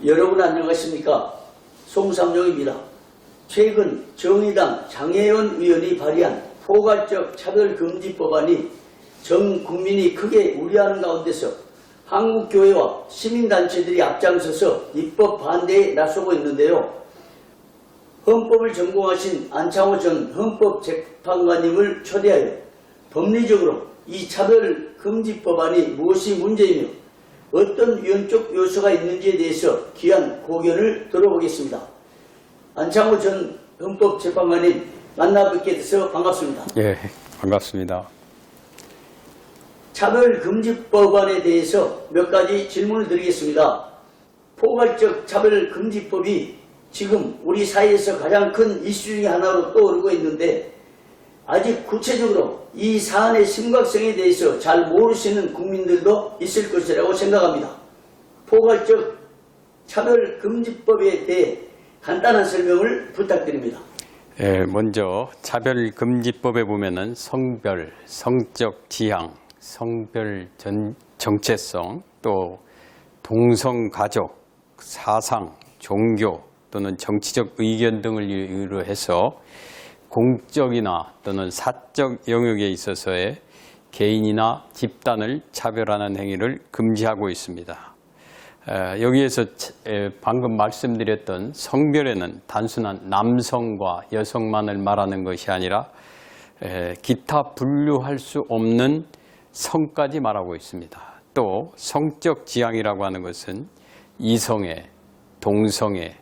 여러분 안녕하십니까? 송삼룡입니다. 최근 정의당 장혜원 의원이 발의한 포괄적 차별금지법안이 전 국민이 크게 우려하는 가운데서 한국교회와 시민단체들이 앞장서서 입법 반대에 나서고 있는데요. 헌법을 전공하신 안창호 전 헌법재판관님을 초대하여 법리적으로 이 차별금지법안이 무엇이 문제이며 어떤 위헌적 요소가 있는지에 대해서 귀한 고견을 들어보겠습니다. 안창호 전 헌법재판관님 만나뵙게 돼서 반갑습니다. 예, 반갑습니다. 차별금지법안에 대해서 몇 가지 질문을 드리겠습니다. 포괄적 차별금지법이 지금 우리 사회에서 가장 큰 이슈 중에 하나로 떠오르고 있는데 아직 구체적으로 이 사안의 심각성에 대해서 잘 모르시는 국민들도 있을 것이라고 생각합니다. 포괄적 차별금지법에 대해 간단한 설명을 부탁드립니다. 예, 먼저 차별금지법에 보면은 성별, 성적 지향, 성별 정체성, 또 동성가족, 사상, 종교 또는 정치적 의견 등을 이유로 해서 공적이나 또는 사적 영역에 있어서의 개인이나 집단을 차별하는 행위를 금지하고 있습니다. 여기에서 방금 말씀드렸던 성별에는 단순한 남성과 여성만을 말하는 것이 아니라 기타 분류할 수 없는 성까지 말하고 있습니다. 또 성적 지향이라고 하는 것은 이성애, 동성애,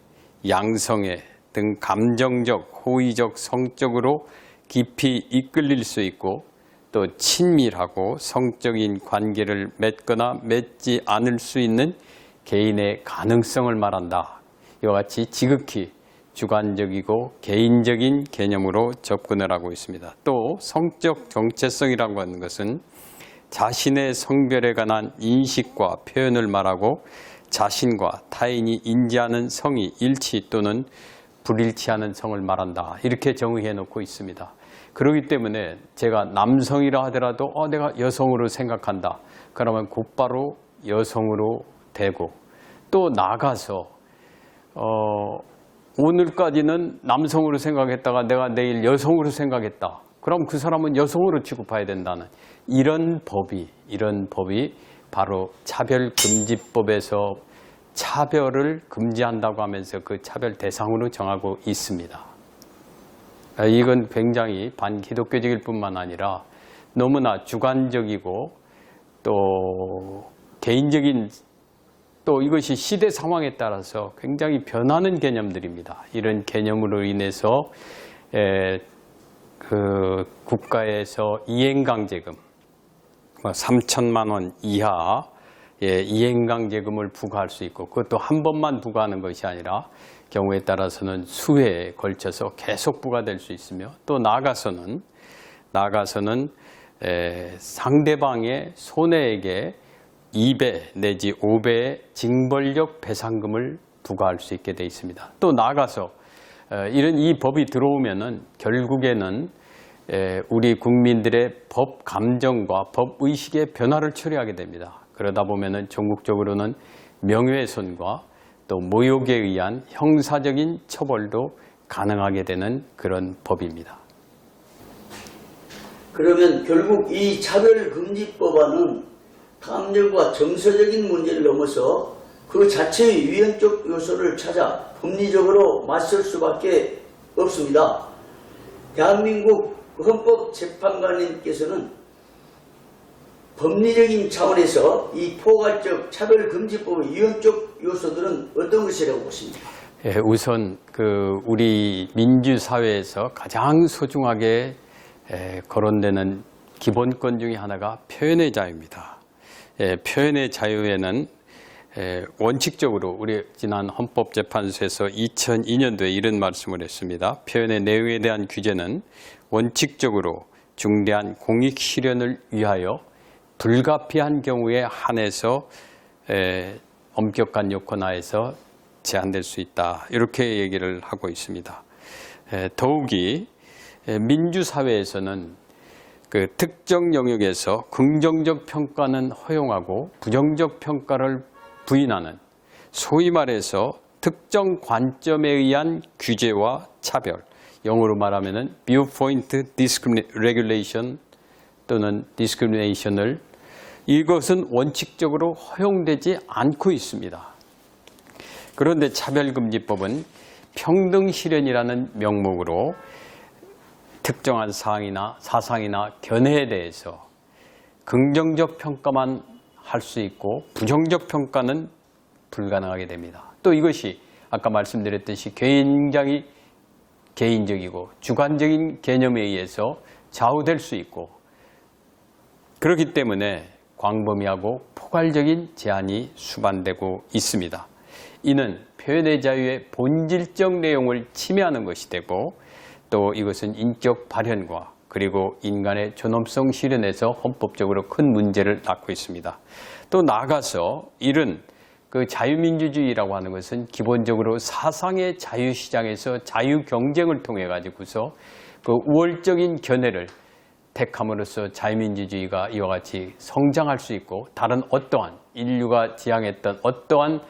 양성애 등 감정적, 호의적, 성적으로 깊이 이끌릴 수 있고 또 친밀하고 성적인 관계를 맺거나 맺지 않을 수 있는 개인의 가능성을 말한다. 이와 같이 지극히 주관적이고 개인적인 개념으로 접근을 하고 있습니다. 또 성적 정체성이라고 하는 것은 자신의 성별에 관한 인식과 표현을 말하고 자신과 타인이 인지하는 성이 일치 또는 불일치하는 성을 말한다. 이렇게 정의해 놓고 있습니다. 그렇기 때문에 제가 남성이라 하더라도 내가 여성으로 생각한다. 그러면 곧바로 여성으로 되고 또 나가서 오늘까지는 남성으로 생각했다가 내가 내일 여성으로 생각했다. 그럼 그 사람은 여성으로 취급해야 된다는 이런 법이 바로 차별금지법에서 차별을 금지한다고 하면서 그 차별 대상으로 정하고 있습니다. 이건 굉장히 반기독교적일 뿐만 아니라 너무나 주관적이고 또 개인적인 또 이것이 시대 상황에 따라서 굉장히 변하는 개념들입니다. 이런 개념으로 인해서 그 국가에서 이행강제금 3천만 원 이하 이행강제금을 부과할 수 있고 그것도 한 번만 부과하는 것이 아니라 경우에 따라서는 수회에 걸쳐서 계속 부과될 수 있으며 또 나아가서는 상대방의 손해액의 2배 내지 5배의 징벌적 배상금을 부과할 수 있게 되어 있습니다. 또 나아가서 이 법이 들어오면은 결국에는 우리 국민들의 법 감정과 법 의식의 변화를 초래하게 됩니다. 그러다 보면은 전국적으로는 명예훼손과 또 모욕에 의한 형사적인 처벌도 가능하게 되는 그런 법입니다. 그러면 결국 이 차별금지법안은 감정과 정서적인 문제를 넘어서 그 자체의 위헌적 요소를 찾아 법리적으로 맞설 수밖에 없습니다. 대한민국 헌법재판관님께서는 법리적인 차원에서 이 포괄적 차별금지법의 위헌적 요소들은 어떤 것이라고 보십니까? 우선 우리 민주사회에서 가장 소중하게 거론되는 기본권 중에 하나가 표현의 자유입니다. 표현의 자유에는 원칙적으로 우리 지난 헌법재판소에서 2002년도에 이런 말씀을 했습니다. 표현의 내용에 대한 규제는 원칙적으로 중대한 공익 실현을 위하여 불가피한 경우에 한해서 엄격한 요건 하에서 제한될 수 있다. 이렇게 얘기를 하고 있습니다. 더욱이 민주사회에서는 그 특정 영역에서 긍정적 평가는 허용하고 부정적 평가를 부인하는 소위 말해서 특정 관점에 의한 규제와 차별, 영어로 말하면은 viewpoint regulation 또는 discrimination을 이것은 원칙적으로 허용되지 않고 있습니다. 그런데 차별금지법은 평등실현이라는 명목으로 특정한 사항이나 사상이나 견해에 대해서 긍정적 평가만 할 수 있고 부정적 평가는 불가능하게 됩니다. 또 이것이 아까 말씀드렸듯이 굉장히 개인적이고 주관적인 개념에 의해서 좌우될 수 있고 그렇기 때문에 광범위하고 포괄적인 제한이 수반되고 있습니다. 이는 표현의 자유의 본질적 내용을 침해하는 것이 되고 또 이것은 인격 발현과 그리고 인간의 존엄성 실현에서 헌법적으로 큰 문제를 낳고 있습니다. 또 나아가서 이런 그 자유민주주의라고 하는 것은 기본적으로 사상의 자유시장에서 자유경쟁을 통해 가지고서 그 우월적인 견해를 택함으로써 자유민주주의가 이와 같이 성장할 수 있고 다른 어떠한 인류가 지향했던 어떠한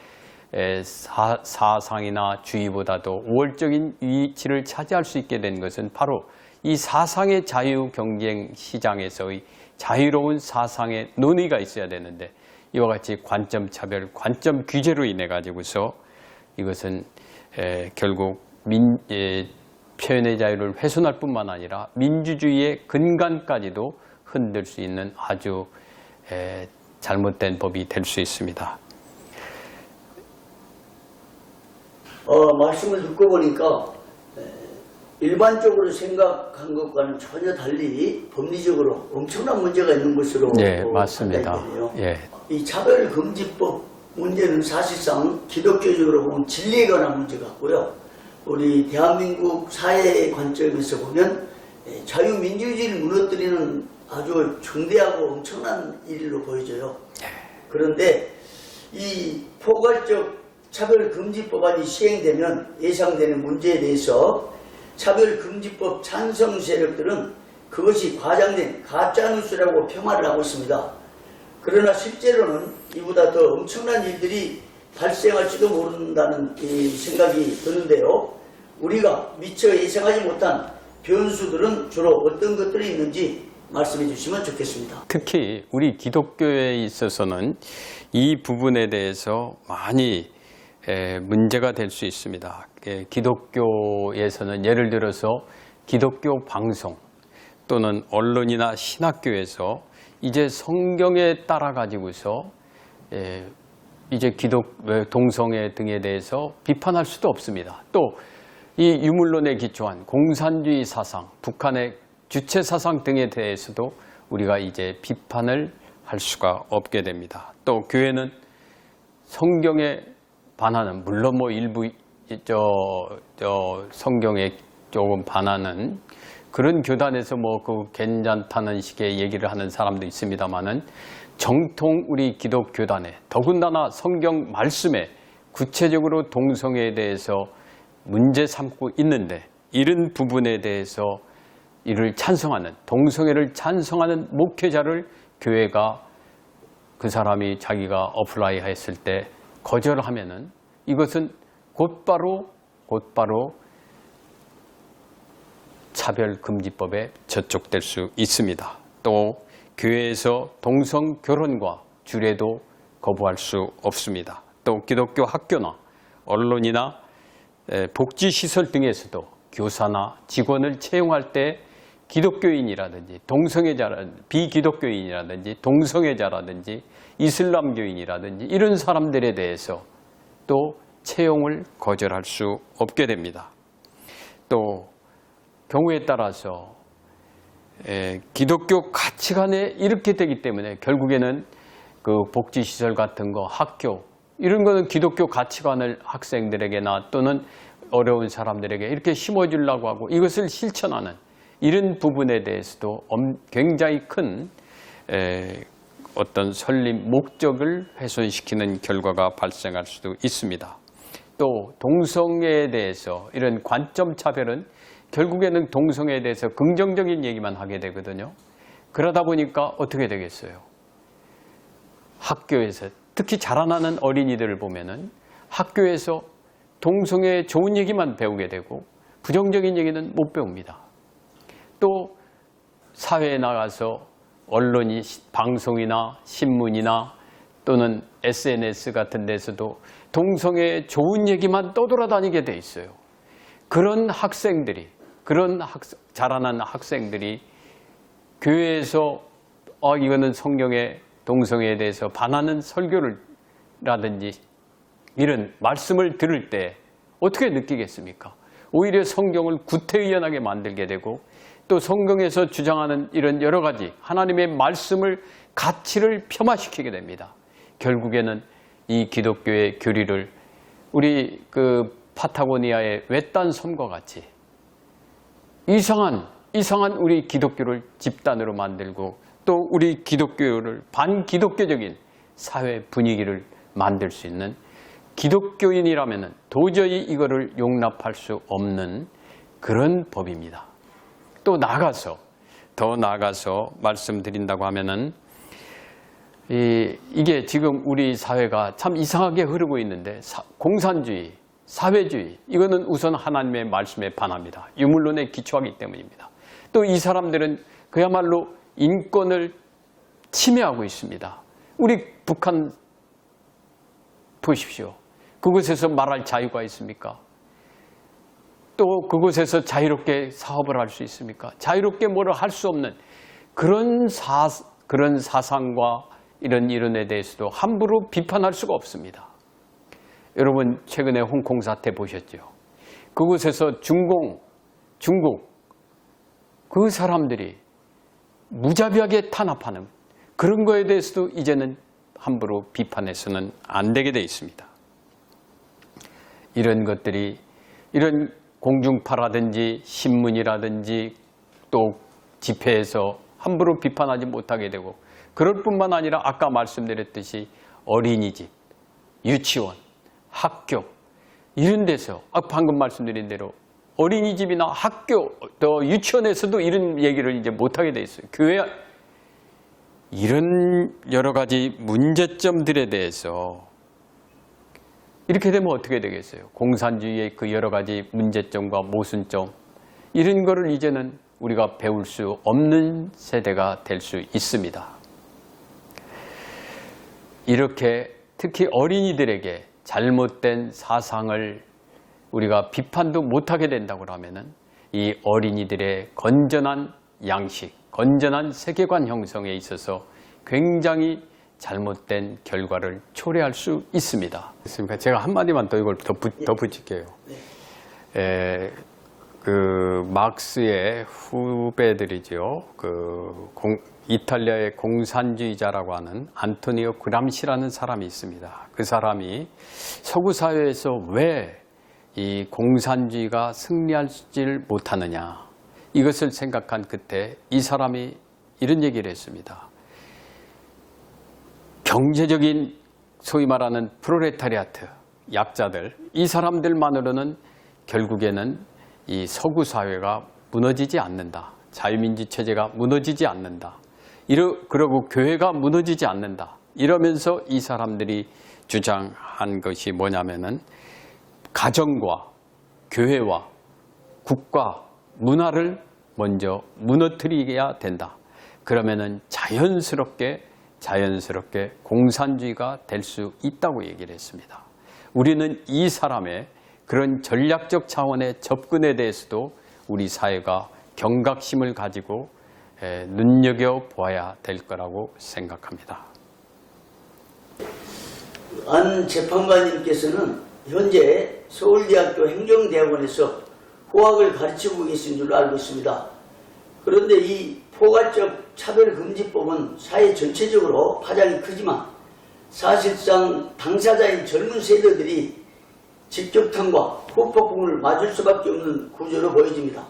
사상이나 주의보다도 우월적인 위치를 차지할 수 있게 된 것은 바로 이 사상의 자유 경쟁 시장에서의 자유로운 사상의 논의가 있어야 되는데 이와 같이 관점 차별, 관점 규제로 인해 가지고서 이것은 결국 표현의 자유를 훼손할 뿐만 아니라 민주주의의 근간까지도 흔들 수 있는 아주 잘못된 법이 될 수 있습니다. 말씀을 듣고 보니까 일반적으로 생각한 것과는 전혀 달리 법리적으로 엄청난 문제가 있는 것으로 맞습니다. 판단되네요. 예. 이 차별금지법 문제는 사실상 기독교적으로 보면 진리에 관한 문제 같고요. 우리 대한민국 사회의 관점에서 보면 자유민주주의를 무너뜨리는 아주 중대하고 엄청난 일로 보여져요. 그런데 이 포괄적 차별금지법안이 시행되면 예상되는 문제에 대해서 차별금지법 찬성 세력들은 그것이 과장된 가짜뉴스라고 폄하를 하고 있습니다. 그러나 실제로는 이보다 더 엄청난 일들이 발생할지도 모른다는 생각이 드는데요. 우리가 미처 예상하지 못한 변수들은 주로 어떤 것들이 있는지 말씀해 주시면 좋겠습니다. 특히 우리 기독교에 있어서는 이 부분에 대해서 많이 문제가 될 수 있습니다. 기독교에서는 예를 들어서 기독교 방송 또는 언론이나 신학교에서 이제 성경에 따라 가지고서 이제 동성애 등에 대해서 비판할 수도 없습니다. 또 이 유물론에 기초한 공산주의 사상, 북한의 주체 사상 등에 대해서도 우리가 이제 비판을 할 수가 없게 됩니다. 또 교회는 성경에 반하는, 물론 뭐 일부 성경에 조금 반하는 그런 교단에서 뭐 그 괜찮다는 식의 얘기를 하는 사람도 있습니다만은 정통 우리 기독교단에 더군다나 성경 말씀에 구체적으로 동성애에 대해서 문제 삼고 있는데 이런 부분에 대해서 이를 찬성하는, 동성애를 찬성하는 목회자를 교회가 그 사람이 자기가 어플라이 했을 때 거절하면은 이것은 곧바로 차별금지법에 저촉될 수 있습니다. 또 교회에서 동성 결혼과 주례도 거부할 수 없습니다. 또 기독교 학교나 언론이나 복지시설 등에서도 교사나 직원을 채용할 때 기독교인이라든지 동성애자라든지 비기독교인이라든지 동성애자라든지 이슬람교인이라든지 이런 사람들에 대해서 또 채용을 거절할 수 없게 됩니다. 또 경우에 따라서 기독교 가치관에 이렇게 되기 때문에 결국에는 그 복지시설 같은 거, 학교 이런 거는 기독교 가치관을 학생들에게나 또는 어려운 사람들에게 이렇게 심어주려고 하고 이것을 실천하는 이런 부분에 대해서도 굉장히 큰 어떤 설립 목적을 훼손시키는 결과가 발생할 수도 있습니다. 또 동성애에 대해서 이런 관점 차별은 결국에는 동성애에 대해서 긍정적인 얘기만 하게 되거든요. 그러다 보니까 어떻게 되겠어요? 학교에서 특히 자라나는 어린이들을 보면은 학교에서 동성애의 좋은 얘기만 배우게 되고 부정적인 얘기는 못 배웁니다. 또 사회에 나가서 언론이 방송이나 신문이나 또는 SNS 같은 데서도 동성애의 좋은 얘기만 떠돌아다니게 돼 있어요. 그런 학생들이, 자라난 학생들이 교회에서 이거는 성경의 동성애에 대해서 반하는 설교라든지 이런 말씀을 들을 때 어떻게 느끼겠습니까? 오히려 성경을 구태의연하게 만들게 되고 또 성경에서 주장하는 이런 여러 가지 하나님의 말씀을 가치를 폄하시키게 됩니다. 결국에는 이 기독교의 교리를 우리 그 파타고니아의 외딴 섬과 같이 이상한 우리 기독교를 집단으로 만들고 또 우리 기독교를 반기독교적인 사회 분위기를 만들 수 있는 기독교인이라면 도저히 이거를 용납할 수 없는 그런 법입니다. 또 더 나아가서 말씀드린다고 하면은 이게 지금 우리 사회가 참 이상하게 흐르고 있는데 공산주의, 사회주의 이거는 우선 하나님의 말씀에 반합니다. 유물론에 기초하기 때문입니다. 또 이 사람들은 그야말로 인권을 침해하고 있습니다. 우리 북한 보십시오. 그곳에서 말할 자유가 있습니까? 또 그곳에서 자유롭게 사업을 할 수 있습니까? 자유롭게 뭐를 할 수 없는 그런 사상과 이런에 대해서도 함부로 비판할 수가 없습니다. 여러분 최근에 홍콩 사태 보셨죠? 그곳에서 중국 그 사람들이 무자비하게 탄압하는 그런 거에 대해서도 이제는 함부로 비판해서는 안 되게 돼 있습니다. 이런 것들이 이런 공중파라든지 신문이라든지 또 집회에서 함부로 비판하지 못하게 되고 그럴 뿐만 아니라 아까 말씀드렸듯이 어린이집, 유치원, 학교 이런 데서 방금 말씀드린 대로 어린이집이나 학교, 또 유치원에서도 이런 얘기를 이제 못하게 돼 있어요. 교회 이런 여러 가지 문제점들에 대해서 이렇게 되면 어떻게 되겠어요? 공산주의의 그 여러 가지 문제점과 모순점 이런 거를 이제는 우리가 배울 수 없는 세대가 될 수 있습니다. 이렇게 특히 어린이들에게 잘못된 사상을 우리가 비판도 못하게 된다고 하면은 이 어린이들의 건전한 양식, 건전한 세계관 형성에 있어서 굉장히 잘못된 결과를 초래할 수 있습니다. 그러니까 제가 한마디만 더 이걸 덧붙일게요. 그 막스의 후배들이죠. 이탈리아의 공산주의자라고 하는 안토니오 그람시라는 사람이 있습니다. 그 사람이 서구 사회에서 왜 이 공산주의가 승리하지를 못하느냐 이것을 생각한 그때 이 사람이 이런 얘기를 했습니다. 경제적인 소위 말하는 프롤레타리아트, 약자들 이 사람들만으로는 결국에는 이 서구 사회가 무너지지 않는다. 자유민주 체제가 무너지지 않는다. 그러고 교회가 무너지지 않는다. 이러면서 이 사람들이 주장한 것이 뭐냐면은 가정과 교회와 국가, 문화를 먼저 무너뜨려야 된다. 그러면은 자연스럽게 공산주의가 될 수 있다고 얘기를 했습니다. 우리는 이 사람의 그런 전략적 차원의 접근에 대해서도 우리 사회가 경각심을 가지고 눈여겨보아야 될 거라고 생각합니다. 안 재판관님께서는 현재 서울대학교 행정대학원에서 호학을 가르치고 계신 줄로 알고 있습니다. 그런데 이 포괄적 차별금지법은 사회 전체적으로 파장이 크지만 사실상 당사자인 젊은 세대들이 직격탄과 후폭풍을 맞을 수밖에 없는 구조로 보여집니다.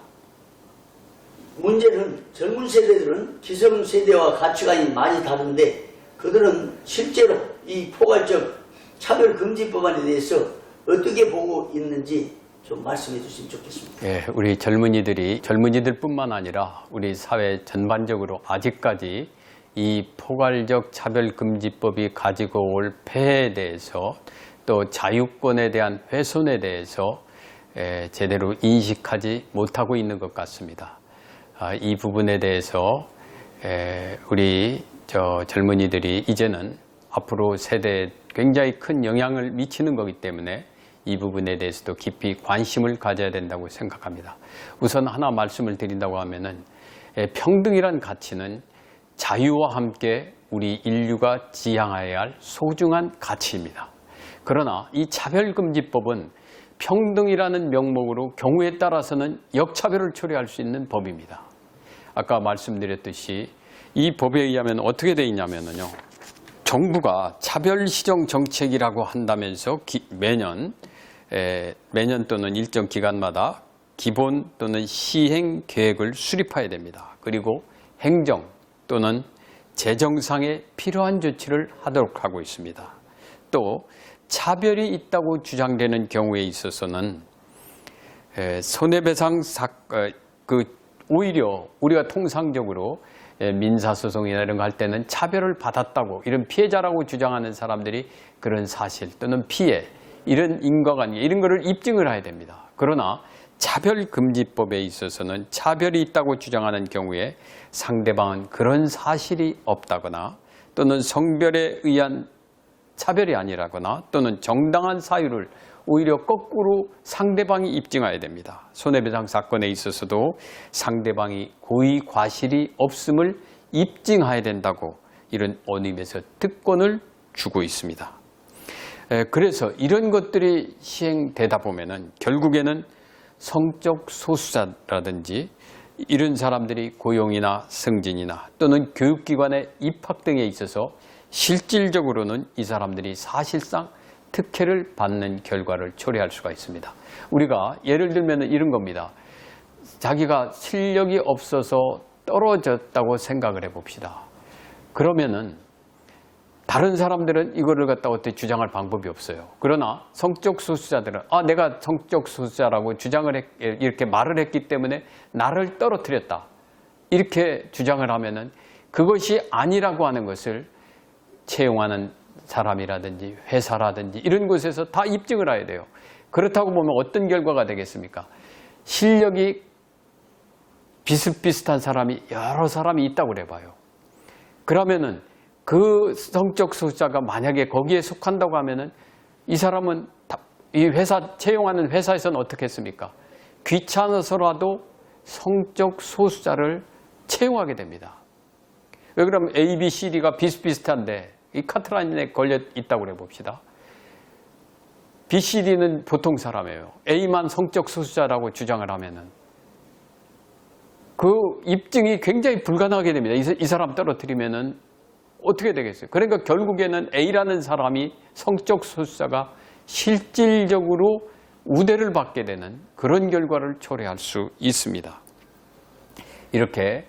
문제는 젊은 세대들은 기성세대와 가치관이 많이 다른데 그들은 실제로 이 포괄적 차별금지법안에 대해서 어떻게 보고 있는지 좀 말씀해 주시면 좋겠습니다. 예, 우리 젊은이들뿐만 아니라 우리 사회 전반적으로 아직까지 이 포괄적 차별금지법이 가지고 올 폐해에 대해서 또 자유권에 대한 훼손에 대해서 제대로 인식하지 못하고 있는 것 같습니다. 이 부분에 대해서 우리 젊은이들이 이제는 앞으로 세대에 굉장히 큰 영향을 미치는 거기 때문에 이 부분에 대해서도 깊이 관심을 가져야 된다고 생각합니다. 우선 하나 말씀을 드린다고 하면은 평등이란 가치는 자유와 함께 우리 인류가 지향해야 할 소중한 가치입니다. 그러나 이 차별금지법은 평등이라는 명목으로 경우에 따라서는 역차별을 초래할 수 있는 법입니다. 아까 말씀드렸듯이 이 법에 의하면 어떻게 되어 있냐면요. 정부가 차별시정 정책이라고 한다면서 매년 또는 일정 기간마다 기본 또는 시행 계획을 수립해야 됩니다. 그리고 행정 또는 재정상의 필요한 조치를 하도록 하고 있습니다. 또 차별이 있다고 주장되는 경우에 있어서는 손해배상 오히려 우리가 통상적으로 민사소송이나 이런 거 할 때는 차별을 받았다고 이런 피해자라고 주장하는 사람들이 그런 사실 또는 피해 이런 인과관계 이런 거를 입증을 해야 됩니다. 그러나 차별금지법에 있어서는 차별이 있다고 주장하는 경우에 상대방은 그런 사실이 없다거나 또는 성별에 의한 차별이 아니라거나 또는 정당한 사유를 오히려 거꾸로 상대방이 입증해야 됩니다. 손해배상 사건에 있어서도 상대방이 고의 과실이 없음을 입증해야 된다고 이런 원임에서 특권을 주고 있습니다. 그래서 이런 것들이 시행되다 보면은 결국에는 성적 소수자라든지 이런 사람들이 고용이나 승진이나 또는 교육기관의 입학 등에 있어서 실질적으로는 이 사람들이 사실상 특혜를 받는 결과를 초래할 수가 있습니다. 우리가 예를 들면 이런 겁니다. 자기가 실력이 없어서 떨어졌다고 생각을 해봅시다. 그러면은 다른 사람들은 이거를 갖다 어떻게 주장할 방법이 없어요. 그러나 성적 소수자들은 내가 성적 소수자라고 이렇게 말을 했기 때문에 나를 떨어뜨렸다. 이렇게 주장을 하면은 그것이 아니라고 하는 것을 채용하는 사람이라든지 회사라든지 이런 곳에서 다 입증을 해야 돼요. 그렇다고 보면 어떤 결과가 되겠습니까? 실력이 비슷비슷한 사람이 여러 사람이 있다고 그래봐요. 그러면은 그 성적 소수자가 만약에 거기에 속한다고 하면은 이 사람은 이 회사 채용하는 회사에서는 어떻게 했습니까? 귀찮아서라도 성적 소수자를 채용하게 됩니다. 왜 그러면 A, B, C, D가 비슷비슷한데 이 카트라인에 걸려 있다고 그래 봅시다. B, C, D는 보통 사람이에요. A만 성적 소수자라고 주장을 하면은 그 입증이 굉장히 불가능하게 됩니다. 이 사람 떨어뜨리면은 어떻게 되겠어요? 그러니까 결국에는 A라는 사람이 성적 소수자가 실질적으로 우대를 받게 되는 그런 결과를 초래할 수 있습니다. 이렇게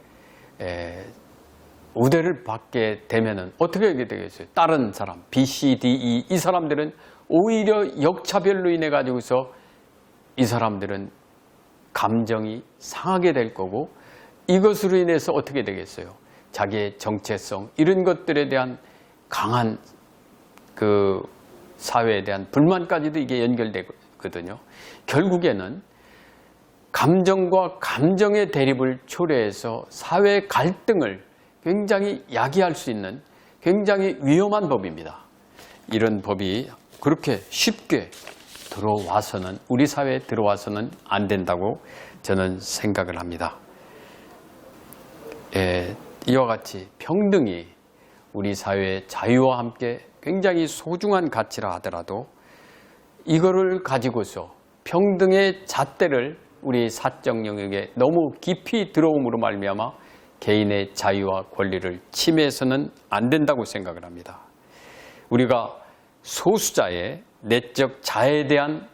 우대를 받게 되면은 어떻게 하게 되겠어요? 다른 사람, B, C, D, E 이 사람들은 오히려 역차별로 인해 가지고서 이 사람들은 감정이 상하게 될 거고 이것으로 인해서 어떻게 되겠어요? 자기의 정체성 이런 것들에 대한 강한 그 사회에 대한 불만까지도 이게 연결되거든요. 결국에는 감정과 감정의 대립을 초래해서 사회 갈등을 굉장히 야기할 수 있는 굉장히 위험한 법입니다. 이런 법이 그렇게 쉽게 들어와서는 우리 사회에 들어와서는 안 된다고 저는 생각을 합니다. 이와 같이 평등이 우리 사회의 자유와 함께 굉장히 소중한 가치라 하더라도 이거를 가지고서 평등의 잣대를 우리 사적 영역에 너무 깊이 들어옴으로 말미암아 개인의 자유와 권리를 침해해서는 안 된다고 생각을 합니다. 우리가 소수자의 내적 자해에 대한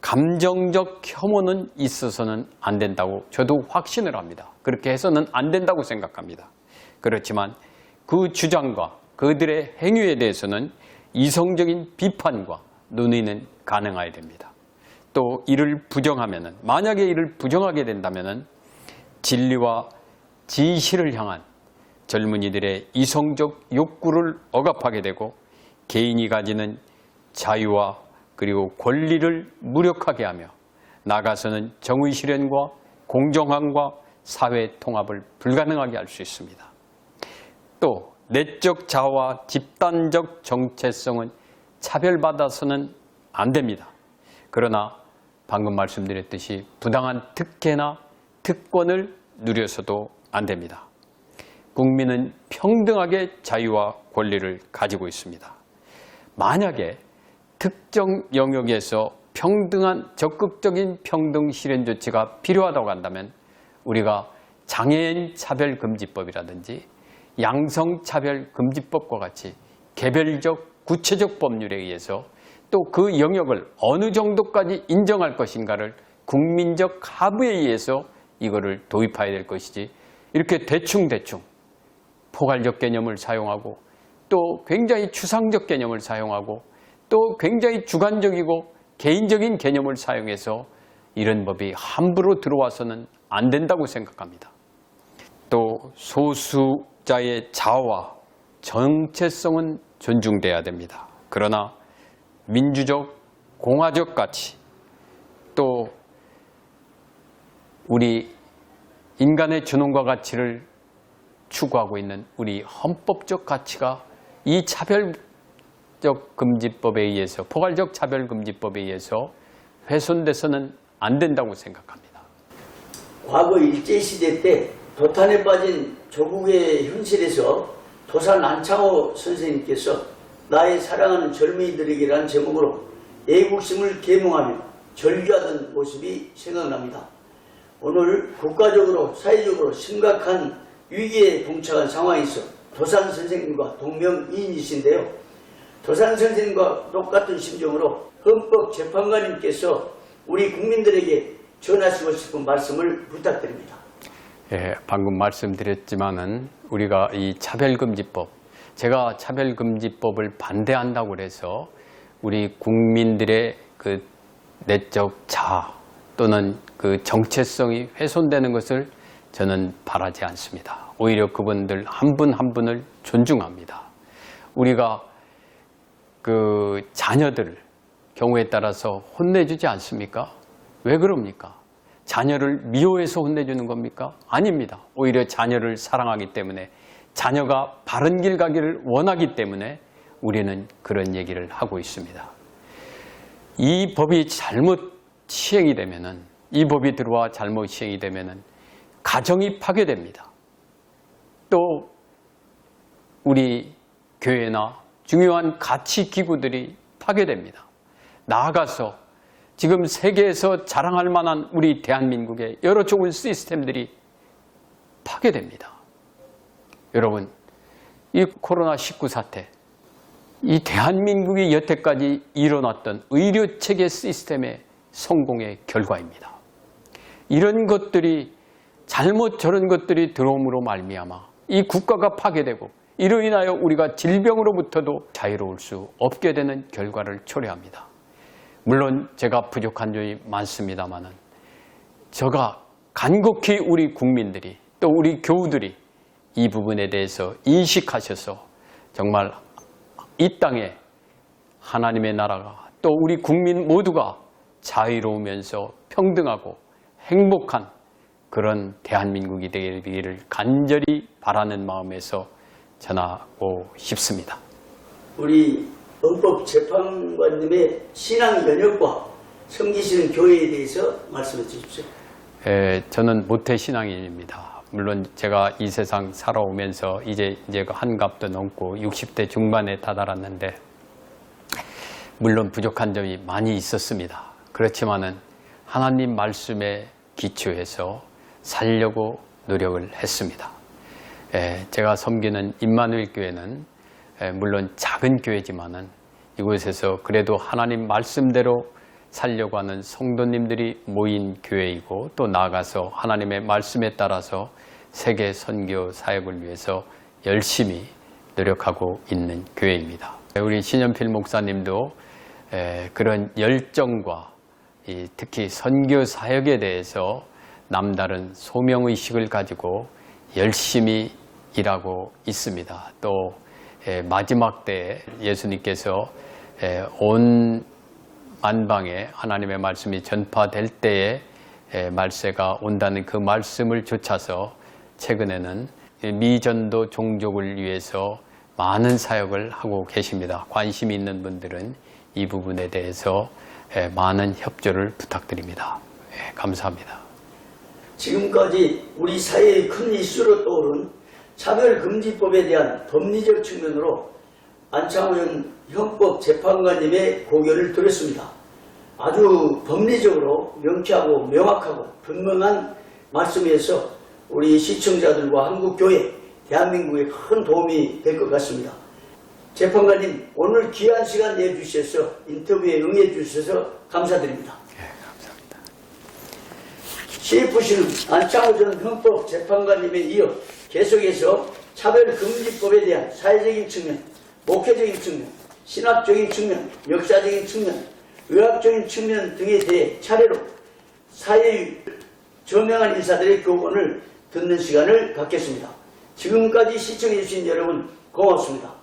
감정적 혐오는 있어서는 안 된다고 저도 확신을 합니다. 그렇게 해서는 안 된다고 생각합니다. 그렇지만 그 주장과 그들의 행위에 대해서는 이성적인 비판과 논의는 가능해야 됩니다. 또 이를 부정하면은 만약에 이를 부정하게 된다면은 진리와 진실을 향한 젊은이들의 이성적 욕구를 억압하게 되고 개인이 가지는 자유와 그리고 권리를 무력하게 하며 나아가서는 정의 실현과 공정함과 사회 통합을 불가능하게 할 수 있습니다. 또 내적 자아와 집단적 정체성은 차별받아서는 안 됩니다. 그러나 방금 말씀드렸듯이 부당한 특혜나 특권을 누려서도 안 됩니다. 국민은 평등하게 자유와 권리를 가지고 있습니다. 만약에 특정 영역에서 평등한 적극적인 평등 실현 조치가 필요하다고 한다면 우리가 장애인 차별금지법이라든지 양성차별금지법과 같이 개별적 구체적 법률에 의해서 또 그 영역을 어느 정도까지 인정할 것인가를 국민적 합의에 의해서 이거를 도입해야 될 것이지 이렇게 대충대충 포괄적 개념을 사용하고 또 굉장히 추상적 개념을 사용하고 또 굉장히 주관적이고 개인적인 개념을 사용해서 이런 법이 함부로 들어와서는 안 된다고 생각합니다. 또 소수자의 자아와 정체성은 존중돼야 됩니다. 그러나 민주적, 공화적 가치, 또 우리 인간의 존엄과 가치를 추구하고 있는 우리 헌법적 가치가 이 차별적 금지법에 의해서, 포괄적 차별금지법에 의해서 훼손돼서는 안 된다고 생각합니다. 과거 일제시대 때 도탄에 빠진 조국의 현실에서 도산 안창호 선생님께서 나의 사랑하는 젊은이들에게라는 제목으로 애국심을 계몽하며 절규하던 모습이 생각납니다. 오늘 국가적으로 사회적으로 심각한 위기에 봉착한 상황에서 도산 선생님과 동명이인이신데요. 도산 선생님과 똑같은 심정으로 헌법재판관님께서 우리 국민들에게 전하시고 싶은 말씀을 부탁드립니다. 예, 방금 말씀드렸지만은 우리가 이 차별금지법, 제가 차별금지법을 반대한다고 해서 우리 국민들의 그 내적 자아 또는 그 정체성이 훼손되는 것을 저는 바라지 않습니다. 오히려 그분들 한 분 한 분을 존중합니다. 우리가 그 자녀들 경우에 따라서 혼내주지 않습니까? 왜 그럽니까? 자녀를 미워해서 혼내주는 겁니까? 아닙니다. 오히려 자녀를 사랑하기 때문에, 자녀가 바른 길 가기를 원하기 때문에 우리는 그런 얘기를 하고 있습니다. 이 법이 잘못 시행이 되면은, 이 법이 들어와 잘못 시행이 되면은 가정이 파괴됩니다. 또 우리 교회나 중요한 가치 기구들이 파괴됩니다. 나아가서 지금 세계에서 자랑할 만한 우리 대한민국의 여러 좋은 시스템들이 파괴됩니다. 여러분, 이 코로나19 사태, 이 대한민국이 여태까지 일어났던 의료체계 시스템의 성공의 결과입니다. 이런 것들이 잘못 저런 것들이 들어옴으로 말미암아 이 국가가 파괴되고 이로 인하여 우리가 질병으로부터도 자유로울 수 없게 되는 결과를 초래합니다. 물론 제가 부족한 점이 많습니다만은 제가 간곡히 우리 국민들이 또 우리 교우들이 이 부분에 대해서 인식하셔서 정말 이 땅에 하나님의 나라가 또 우리 국민 모두가 자유로우면서 평등하고 행복한 그런 대한민국이 되기를 간절히 바라는 마음에서 전하고 싶습니다. 우리 헌법재판관님의 신앙 연역과 섬기시는 교회에 대해서 말씀해 주십시오. 저는 모태신앙인입니다. 물론 제가 이 세상 살아오면서 이제 한갑도 넘고 60대 중반에 다다랐는데 물론 부족한 점이 많이 있었습니다. 그렇지만은 하나님 말씀에 기초해서 살려고 노력을 했습니다. 제가 섬기는 임마누엘 교회는 물론 작은 교회지만은 이곳에서 그래도 하나님 말씀대로 살려고 하는 성도님들이 모인 교회이고 또 나아가서 하나님의 말씀에 따라서 세계 선교 사역을 위해서 열심히 노력하고 있는 교회입니다. 우리 신연필 목사님도 그런 열정과 특히 선교 사역에 대해서 남다른 소명의식을 가지고 열심히 일하고 있습니다. 또 마지막 때에 예수님께서 온 만방에 하나님의 말씀이 전파될 때에 말세가 온다는 그 말씀을 좇아서 최근에는 미전도 종족을 위해서 많은 사역을 하고 계십니다. 관심이 있는 분들은 이 부분에 대해서 많은 협조를 부탁드립니다. 감사합니다. 지금까지 우리 사회의 큰 이슈로 떠오른 차별금지법에 대한 법리적 측면으로 안창호 전 헌법재판관님의 고견을 들었습니다. 아주 법리적으로 명쾌하고 명확하고 분명한 말씀에서 우리 시청자들과 한국교회, 대한민국에 큰 도움이 될 것 같습니다. 재판관님, 오늘 귀한 시간 내주셔서 인터뷰에 응해주셔서 감사드립니다. 감사합니다. CFC는 안창호 전 헌법재판관님에 이어 계속해서 차별금지법에 대한 사회적인 측면, 목회적인 측면, 신학적인 측면, 역사적인 측면, 의학적인 측면 등에 대해 차례로 사회의 저명한 인사들의 교훈을 듣는 시간을 갖겠습니다. 지금까지 시청해주신 여러분 고맙습니다.